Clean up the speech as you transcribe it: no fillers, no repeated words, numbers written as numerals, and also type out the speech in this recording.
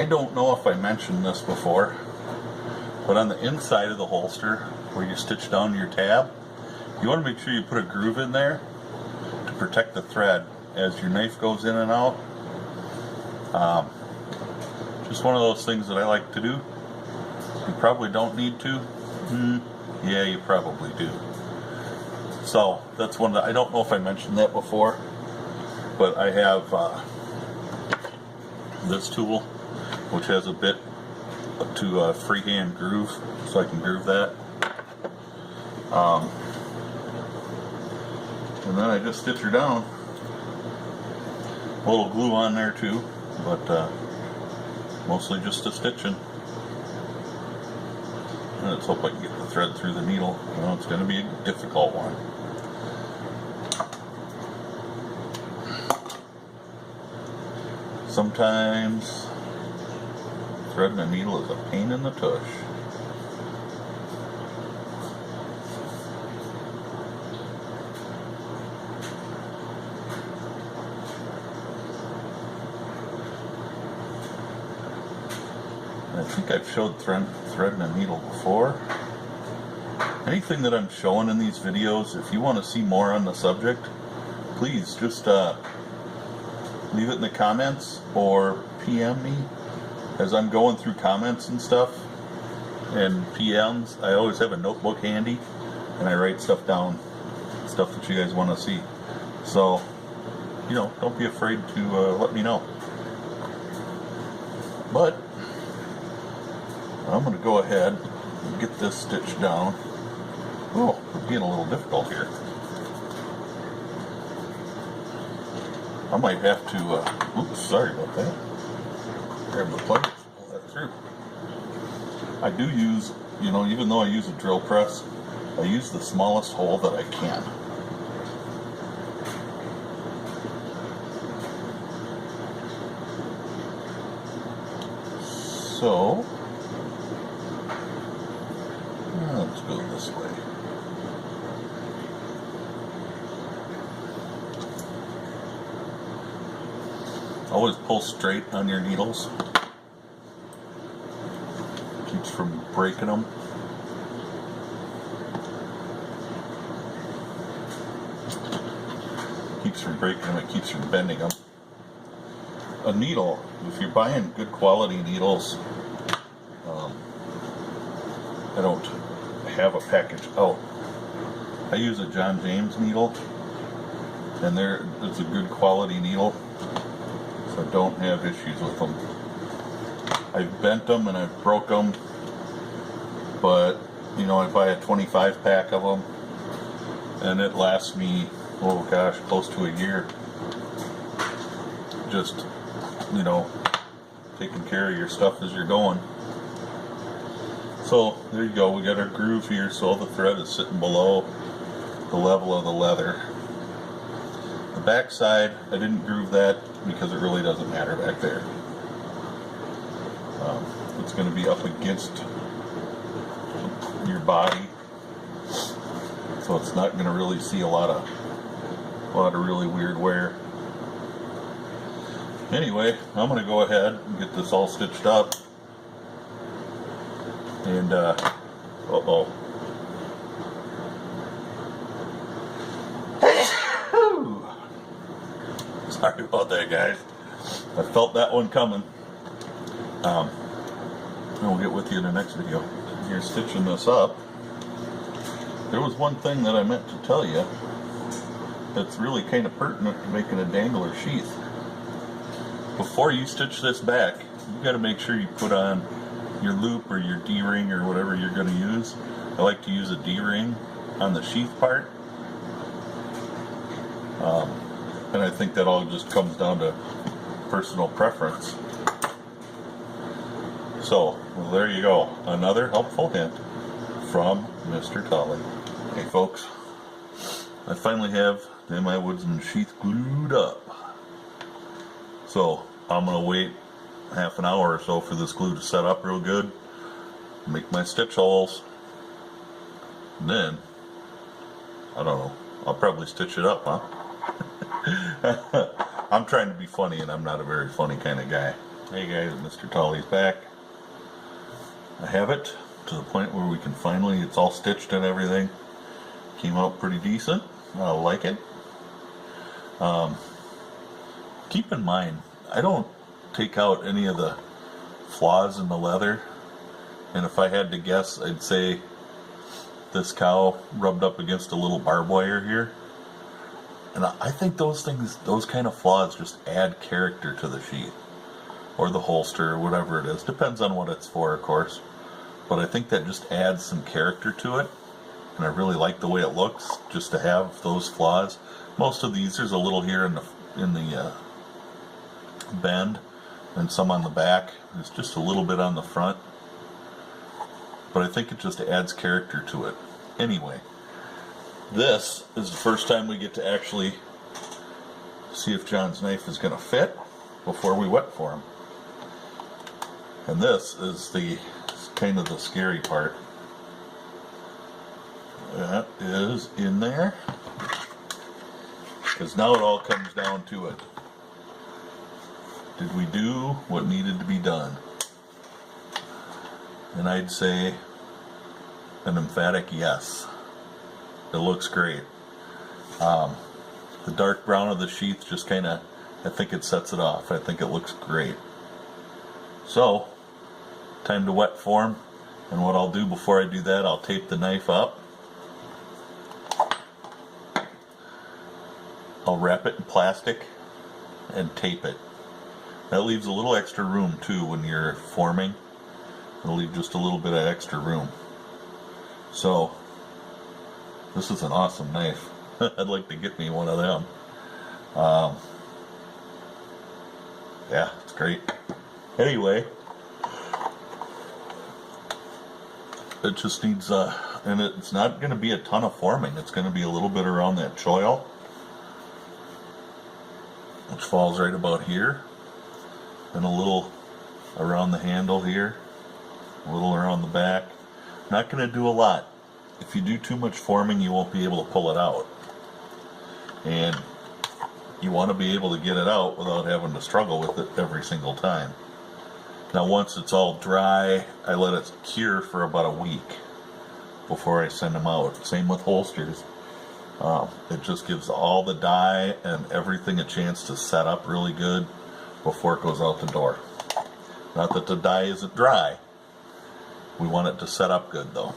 I don't know if I mentioned this before, but on the inside of the holster, where you stitch down your tab, you want to make sure you put a groove in there to protect the thread as your knife goes in and out. Just one of those things that I like to do. You probably don't need to. Yeah, you probably do. So that's one that I don't know if I mentioned that before, but I have this tool, which has a bit to freehand groove, so I can groove that. And then I just stitch her down. A little glue on there too, but mostly just a stitching. And let's hope I can get the thread through the needle. You know, it's going to be a difficult one. Sometimes threading a needle is a pain in the tush. I think I've showed threading a needle before. Anything that I'm showing in these videos, if you want to see more on the subject, please just leave it in the comments or PM me as I'm going through comments and stuff and PMs. I always have a notebook handy and I write stuff down, stuff that you guys want to see. So, you know, don't be afraid to let me know. But I'm going to go ahead and get this stitched down. Oh, it's getting a little difficult here. I might have to, oops, sorry about that. Grab the pliers, pull that through. I do use, you know, even though I use a drill press, I use the smallest hole that I can. So, let's go this way. Always pull straight on your needles. Keeps from breaking them. Keeps from breaking them, it keeps from bending them. A needle, if you're buying good quality needles, I don't have a package out. I use a John James needle, and it's a good quality needle, so I don't have issues with them. I've bent them and I've broke them, but you know, I buy a 25 pack of them, and it lasts me, oh gosh, close to a year. Just, you know, taking care of your stuff as you're going. So there you go, we got our groove here, so the thread is sitting below the level of the leather. The back side, I didn't groove that because it really doesn't matter back there. It's going to be up against your body, so it's not going to really see a lot of really weird wear. Anyway, I'm going to go ahead and get this all stitched up. And, sorry about that, guys. I felt that one coming. And we'll get with you in the next video. You're stitching this up. There was one thing that I meant to tell you that's really kind of pertinent to making a dangler sheath. Before you stitch this back, you got to make sure you put on your loop or your D-ring or whatever you're going to use. I like to use a D-ring on the sheath part. And I think that all just comes down to personal preference. So, well, there you go. Another helpful hint from Mr. Tolly. Hey folks, I finally have the My Woodsman sheath glued up. So, I'm going to wait half an hour or so for this glue to set up real good, make my stitch holes, and then, I don't know, I'll probably stitch it up, huh? I'm trying to be funny and I'm not a very funny kind of guy. Hey guys, Mr. Tolly's back. I have it to the point where we can finally, it's all stitched and everything. Came out pretty decent. I like it. Keep in mind, I don't take out any of the flaws in the leather. And if I had to guess, I'd say this cow rubbed up against a little barbed wire here. And I think those things, those kind of flaws just add character to the sheath. Or the holster, or whatever it is. Depends on what it's for, of course. But I think that just adds some character to it. And I really like the way it looks, just to have those flaws. Most of these, there's a little here in the bend, and some on the back. There's just a little bit on the front. But I think it just adds character to it. Anyway, this is the first time we get to actually see if John's knife is going to fit before we wet for him. And this is kind of the scary part. That is in there. Because now it all comes down to it. Did we do what needed to be done? And I'd say an emphatic yes. It looks great. The dark brown of the sheath just kind of, I think it sets it off. I think it looks great. So, time to wet form. And what I'll do before I do that, I'll tape the knife up. I'll wrap it in plastic and tape it. That leaves a little extra room too when you're forming. It'll leave just a little bit of extra room. So, this is an awesome knife. I'd like to get me one of them. Yeah, it's great. Anyway, it just needs, and it's not going to be a ton of forming. It's going to be a little bit around that choil, which falls right about here, and a little around the handle here, a little around the back. Not going to do a lot. If you do too much forming, you won't be able to pull it out. And you want to be able to get it out without having to struggle with it every single time. Now once it's all dry, I let it cure for about a week before I send them out. Same with holsters. It just gives all the dye and everything a chance to set up really good before it goes out the door. Not that the dye isn't dry. We want it to set up good though.